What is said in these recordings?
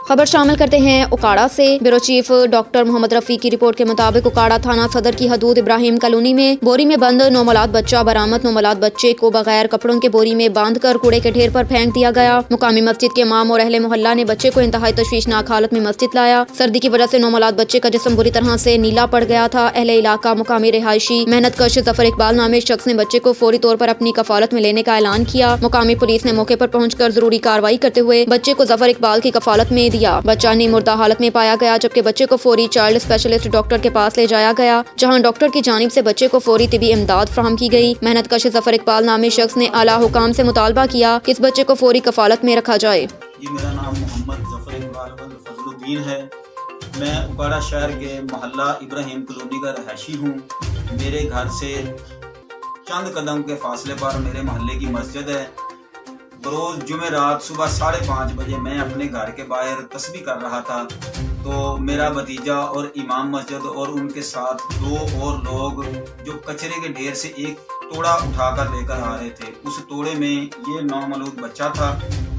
खबर शामिल करते हैं उकाड़ा से। Bureau chief doctor Mohammad Rafi की रिपोर्ट के मुताबिक उकाड़ा थाना सदर की हदूद इब्राहिम कॉलोनी में बोरी में बंद नौमौलाद बच्चा बरामद। नौमौलाद बच्चे को बगैर कपड़ों के बोरी में बांधकर कूड़े के ढेर पर फेंक दिया गया। मुकामी मस्जिद के इमाम और अहले मोहल्ला ने बच्चे को इंतहाई तशवीशनाक हालत में मस्जिद लाया। सर्दी की वजह से नौमौलाद बच्चे का जिस्म बुरी तरह से नीला पड़ गया था। अहले इलाका मुकामी रिहायशी मेहनत कश जफर इकबाल नामे शख्स ने बच्चे को फौरी तौर पर अपनी कफालत में लेने का ऐलान किया। मुकामी पुलिस ने मौके पर पहुंचकर जरूरी कार्रवाई करते हुए बच्चे को जफर इकबाल की कफालत में दिया। बच्चा मुर्दा हालत में पाया गया, जबकि बच्चे को फौरी चाइल्ड स्पेशलिस्ट डॉक्टर के पास ले जाया गया, जहां डॉक्टर की जानिब से बच्चे को फौरी तिबी इमदाद फराहम की गई। मेहनत कश जफर इकबाल नामी शख्स ने आला हुकाम से मुतालबा किया कि इस बच्चे को फौरी कफालत में रखा जाए। जी, मेरा नाम मोहम्मद जफर इकबाल फजलुद्दीन है। मैं उकाड़ा शहर के मोहल्ला इब्राहिम कॉलोनी का रहायशी हूँ। मेरे घर से चंद कदम के फासले पर मेरे मोहल्ले की मस्जिद है। रोज़ जुमे रात सुबह 5:30 बजे मैं अपने घर के बाहर तस्बीह कर रहा था, तो मेरा भतीजा और इमाम मस्जिद और उनके साथ 2 और लोग जो कचरे के ढेर से एक तोड़ा उठाकर लेकर आ रहे थे। उस तोड़े में ये नौमौलूद बच्चा था।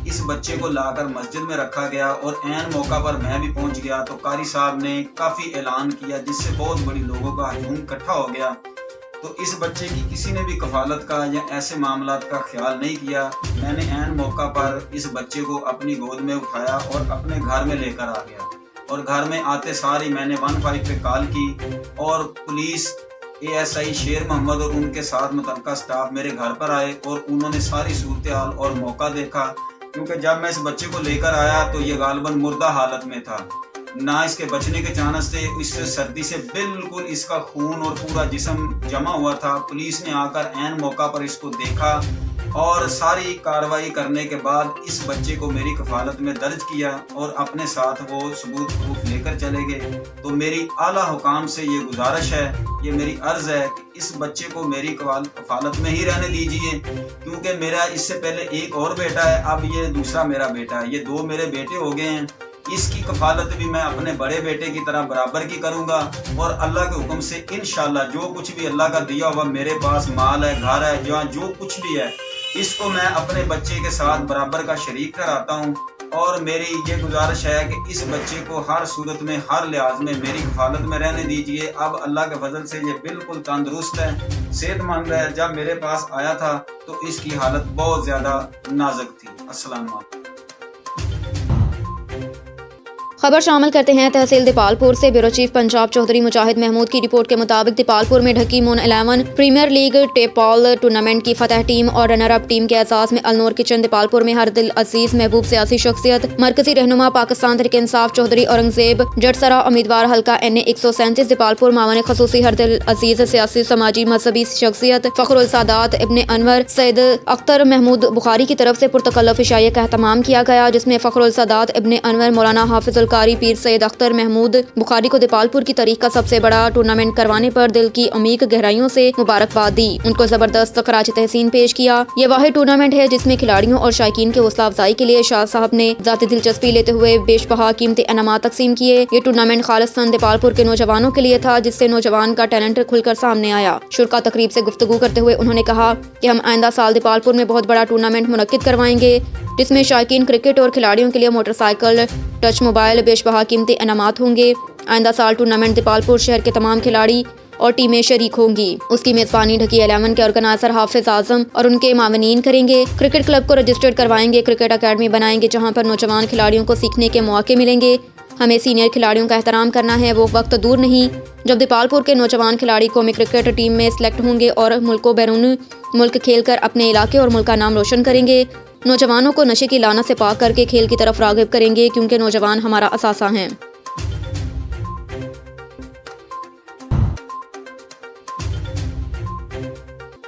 इस बच्चे को लाकर मस्जिद में रखा गया और ऐन मौका पर मैं भी पहुंच गया तो कारी साहब ने काफ़ी ऐलान किया, जिससे बहुत बड़ी लोगों का हजूम इकट्ठा हो गया। तो इस बच्चे की किसी ने भी कफालत का या ऐसे मामलात का ख्याल नहीं किया। मैंने ऐन मौका पर इस बच्चे को अपनी गोद में उठाया और अपने घर में लेकर आ गया, और घर में आते सार ही मैंने 15 पे कॉल की और पुलिस ASI शेर मोहम्मद और उनके साथ मुतल्लिका स्टाफ मेरे घर पर आए और उन्होंने सारी सूरत हाल और मौका देखा। क्योंकि जब मैं इस बच्चे को लेकर आया तो ये गालिबन मुर्दा हालत में था, ना इसके बचने के चांस थे। इस सर्दी से बिल्कुल इसका खून और पूरा जिस्म जमा हुआ था। पुलिस ने आकर ऐन मौका पर इसको देखा और सारी कार्रवाई करने के बाद इस बच्चे को मेरी कफालत में दर्ज किया और अपने साथ वो सबूत प्रूफ लेकर चले गए। तो मेरी आला हुकाम से ये गुजारिश है, ये मेरी अर्ज है कि इस बच्चे को मेरी कफालत में ही रहने दीजिए, क्योंकि मेरा इससे पहले एक और बेटा है, अब ये दूसरा मेरा बेटा है। ये 2 मेरे बेटे हो गए हैं। इसकी कफालत भी मैं अपने बड़े बेटे की तरह बराबर की करूंगा और अल्लाह के हुक्म से इंशाल्लाह जो कुछ भी अल्लाह का दिया हुआ मेरे पास माल है, घर है, जहाँ जो कुछ भी है, इसको मैं अपने बच्चे के साथ बराबर का शरीक कराता हूँ। और मेरी ये गुजारिश है कि इस बच्चे को हर सूरत में, हर लिहाज में मेरी कफालत में रहने दीजिए। अब अल्लाह के फजल से ये बिल्कुल तंदुरुस्त है, सेहतमंद है। जब मेरे पास आया था तो इसकी हालत बहुत ज़्यादा नाजुक थी। अस्सलाम वालेकुम। खबर शामिल करते हैं तहसील दीपालपुर से। ब्यूरो चीफ पंजाब चौधरी मुजाहिद महमूद की रिपोर्ट के मुताबिक दीपालपुर में ढकी मून 11 प्रीमियर लीग टेपॉल टूर्नामेंट की फतह टीम और रनर अप टीम के एजाज में अलनूर किचन दीपालपुर में हर दिल अजीज महबूब सियासी शख्सियत मरकजी रहनुमा पाकिस्तान तहरीक इंसाफ चौधरी औरंगजेब जटसरा उम्मीदवार हल्का NA 137 दीपालपुर मावन खसूसी हर दिल अजीज सियासी समाजी मजहबी शख्सियत फखरुल सादात इब्ने अनवर सैयद अख्तर महमूद बुखारी की तरफ से पुरतकल्लुफ इशाइया का एहतमाम किया गया, जिसमें फखरुल सादात इब्ने अनवर मौलाना हाफिजुल कारी पीर सैयद अख्तर महमूद बुखारी को दीपालपुर की तारीख का सबसे बड़ा टूर्नामेंट करवाने पर दिल की अमीक गहराइयों से मुबारकबाद दी। उनको जबरदस्त खराज तहसीन पेश किया। ये वाहिद टूर्नामेंट है जिसमें खिलाड़ियों और शायकीन के हौसला अफजाई के लिए शाह साहब ने जाती दिलचस्पी लेते हुए बेशबहा कीमती इनामात तकसीम किए। ये टूर्नामेंट खालिस्तान दीपालपुर के नौजवानों के लिए था, जिससे नौजवान का टैलेंट खुलकर सामने आया। शुरा तकरीब से गुफ्तगू करते हुए उन्होंने कहा कि हम आइंदा साल दीपालपुर में बहुत बड़ा टूर्नामेंट मुनक्किद करवाएंगे, जिसमें शायकीन क्रिकेट और खिलाड़ियों के लिए मोटरसाइकिल, टच मोबाइल, बेशबहा कीमती इनामात होंगे। आइंदा साल टूर्नामेंट दीपालपुर शहर के तमाम खिलाड़ी और टीमें शरीक होंगी। उसकी मेजबानी ढकी 11 के ऑर्गेनाइजर हाफिज आजम और उनके मावनीन करेंगे। क्रिकेट क्लब को रजिस्टर्ड करवाएंगे, क्रिकेट अकेडमी बनाएंगे जहां पर नौजवान खिलाड़ियों को सीखने के मौके मिलेंगे। हमें सीनियर खिलाड़ियों का एहतराम करना है, वो वक्त दूर नहीं जब दीपालपुर के नौजवान खिलाड़ी कौमी क्रिकेट टीम में सिलेक्ट होंगे और मुल्क बैरून मुल्क खेलकर अपने इलाके और मुल्क का नाम रोशन करेंगे। नौजवानों को नशे की लानत से पाक करके खेल की तरफ राग़िब करेंगे, क्योंकि नौजवान हमारा असासा हैं।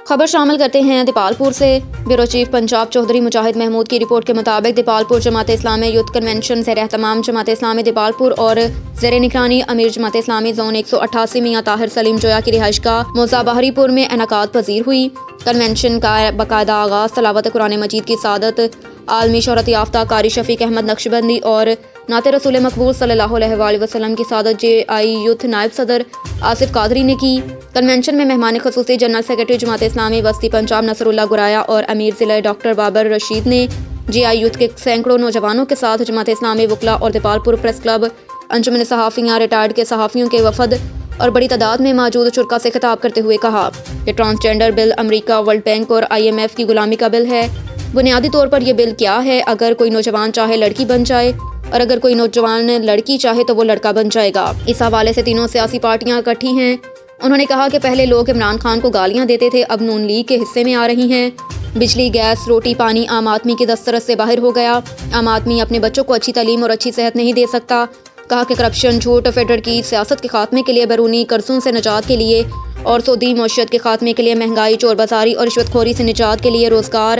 खबर शामिल करते हैं दीपालपुर से। ब्यूरो चीफ पंजाब चौधरी मुजाहिद महमूद की रिपोर्ट के मुताबिक दीपालपुर जमात इस्लामी यूथ कन्वेंशन ज़ेर एहतमाम जमात इस्लामी दीपालपुर और ज़ेर निगरानी अमीर जमात इस्लामी जोन 188 मियां ताहिर सलीम जोया की रिहाइशगाह मौज़ा बहरीपुर में इनेकाद पजीर हुई। कन्वेंशन का बाकायदा आगाज़ तलावत कुरान मजीद की सादत आलमी शोहरत याफ्ता कारी शफीक अहमद नक्शबंदी और नाते रसूल मकबूल सल्लल्लाहु अलैहि वसल्लम की सादत JI यूथ नायब सदर आसिफ कादरी ने की। कन्वेंशन में मेहमान खसूसी जनरल सेक्रेटरी जमात इस्लामी वस्ती पंजाब नसरुल्लाह गुराया और अमीर ज़िला डॉक्टर बाबर रशीद ने GI یوتھ کے سینکڑوں نوجوانوں کے ساتھ جماعت اسلامی وکلا اور دیپالپور پریس کلب، انجمن صحافیاں ریٹائرڈ کے صحافیوں کے وفد اور بڑی تعداد میں موجود شرکا سے خطاب کرتے ہوئے کہا کہ ٹرانسجینڈر بل امریکہ، ورلڈ بینک اور IMF کی غلامی کا بل ہے۔ بنیادی طور پر یہ بل کیا ہے؟ اگر کوئی نوجوان چاہے لڑکی بن جائے اور اگر کوئی نوجوان لڑکی چاہے تو وہ لڑکا بن جائے گا۔ اس حوالے سے تینوں سیاسی پارٹیاں اکٹھی ہیں۔ انہوں نے کہا کہ پہلے لوگ عمران خان کو گالیاں دیتے تھے، اب نون لیگ کے حصے میں آ رہی ہیں۔ بجلی، گیس، روٹی، پانی عام آدمی کی دسترس سے باہر ہو گیا۔ عام آدمی اپنے بچوں کو اچھی تعلیم اور اچھی صحت نہیں دے سکتا۔ کہا کہ کرپشن، جھوٹ، فیڈرل کی سیاست کے خاتمے کے لیے، بیرونی قرضوں سے نجات کے لیے اور سودی معیشت کے خاتمے کے لیے، مہنگائی، چور بازاری اور رشوت خوری سے نجات کے لیے روزگار،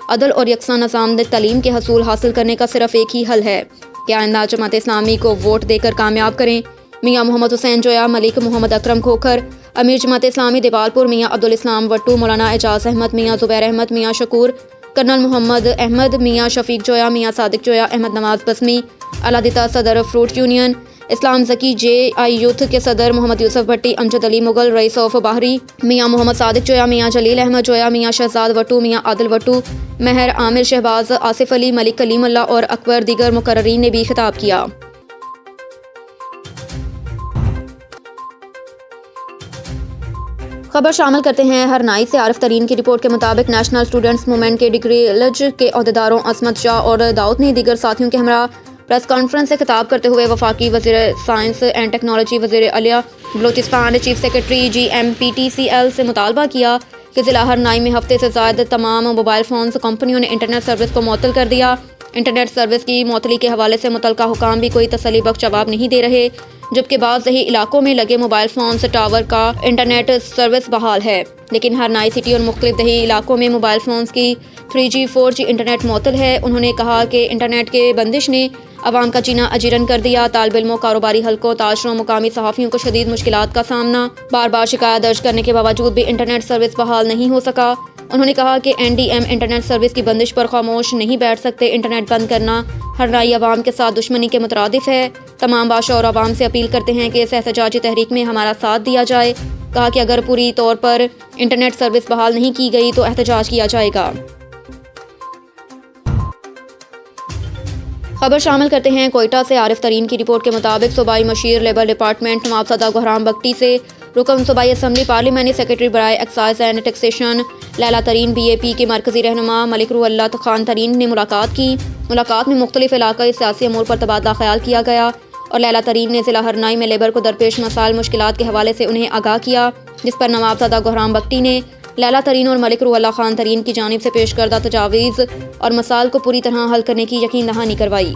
عدل اور یکساں نظام تعلیم کے حصول حاصل کرنے کا صرف ایک ہی حل ہے کہ آئندہ جماعت اسلامی کو ووٹ دے کر کامیاب کریں۔ میاں محمد حسین جویا، ملک محمد اکرم کھوکھر، امیر جماعت اسلامی دیپالپور میاں عبدالاسلام وٹو، مولانا اعجاز احمد، میاں زبیر احمد، میاں شکور، کرنل محمد احمد، میاں شفیق جویا، میاں صادق جویا، احمد نواز بسمی، علادتہ صدر فروٹ یونین، اسلام زکی GI یوتھ کے صدر محمد یوسف بھٹی، امجد علی مغل، رئیس آف باہری، میاں محمد صادق جویا، میاں جلیل احمد جویا، میاں شہزاد وٹو، میاں عادل وٹو، مہر عامر، شہباز، آصف علی، ملک کلیم اللہ اور اکبر دیگر مقررین نے بھی خطاب کیا۔ خبر شامل کرتے ہیں ہرنائی سے۔ عارف ترین کی رپورٹ کے مطابق نیشنل اسٹوڈنٹس موومنٹ کے ڈگریلج کے عہدیداروں عصمت شاہ اور داؤد نے دیگر ساتھیوں کے ہمراہ پریس کانفرنس سے خطاب کرتے ہوئے وفاقی وزیر سائنس اینڈ ٹیکنالوجی وزیر اعلیٰ بلوچستان چیف سیکرٹری GMPTCL سے مطالبہ کیا کہ ضلع ہرنائی میں ہفتے سے زائد تمام موبائل فونز کمپنیوں نے انٹرنیٹ سروس کو معطل کر دیا۔ انٹرنیٹ سروس کی معطلی کے حوالے سے متعلقہ حکام بھی کوئی تسلی بخش جواب نہیں دے رہے، جبکہ بعض دیہی علاقوں میں لگے موبائل فونز ٹاور کا انٹرنیٹ سروس بحال ہے، لیکن ہرنائی سٹی اور مختلف دیہی علاقوں میں موبائل فونز کی 3G 4G انٹرنیٹ معطل ہے۔ انہوں نے کہا کہ انٹرنیٹ کے بندش نے عوام کا جینا اجیرن کر دیا۔ طالب علموں، کاروباری حلقوں، تاجروں، مقامی صحافیوں کو شدید مشکلات کا سامنا۔ بار بار شکایت درج کرنے کے باوجود بھی انٹرنیٹ سروس بحال نہیں ہو سکا۔ انہوں نے کہا کہ NDM انٹرنیٹ سروس کی بندش پر خاموش نہیں بیٹھ سکتے۔ انٹرنیٹ بند کرنا ہرنائی عوام کے ساتھ دشمنی کے مترادف ہے۔ تمام باشا اور عوام سے اپیل کرتے ہیں کہ اس احتجاجی تحریک میں ہمارا ساتھ دیا جائے۔ کہا کہ اگر پوری طور پر انٹرنیٹ سروس بحال نہیں کی گئی تو احتجاج کیا جائے گا۔ خبر شامل کرتے ہیں کوئٹہ سے۔ عارف ترین کی رپورٹ کے مطابق صوبائی مشیر لیبر ڈپارٹمنٹ نواب گہرام بگٹی سے رکن صوبائی اسمبلی پارلیمانی سیکرٹری برائے excise and taxation Laila Tareen BAP کے مرکزی رہنما ملک روح اللہ خان ترین نے ملاقات کی۔ ملاقات میں مختلف علاقائی سیاسی امور پر تبادلہ خیال کیا گیا اور لیلا ترین نے ضلع ہرنائی میں لیبر کو درپیش مسائل مشکلات کے حوالے سے انہیں آگاہ کیا، جس پر نواب گہرام بگٹی نے لیلا ترین اور ملک روح اللہ خان ترین کی جانب سے پیش کردہ تجاویز اور مسائل کو پوری طرح حل کرنے کی یقین دہانی کروائی۔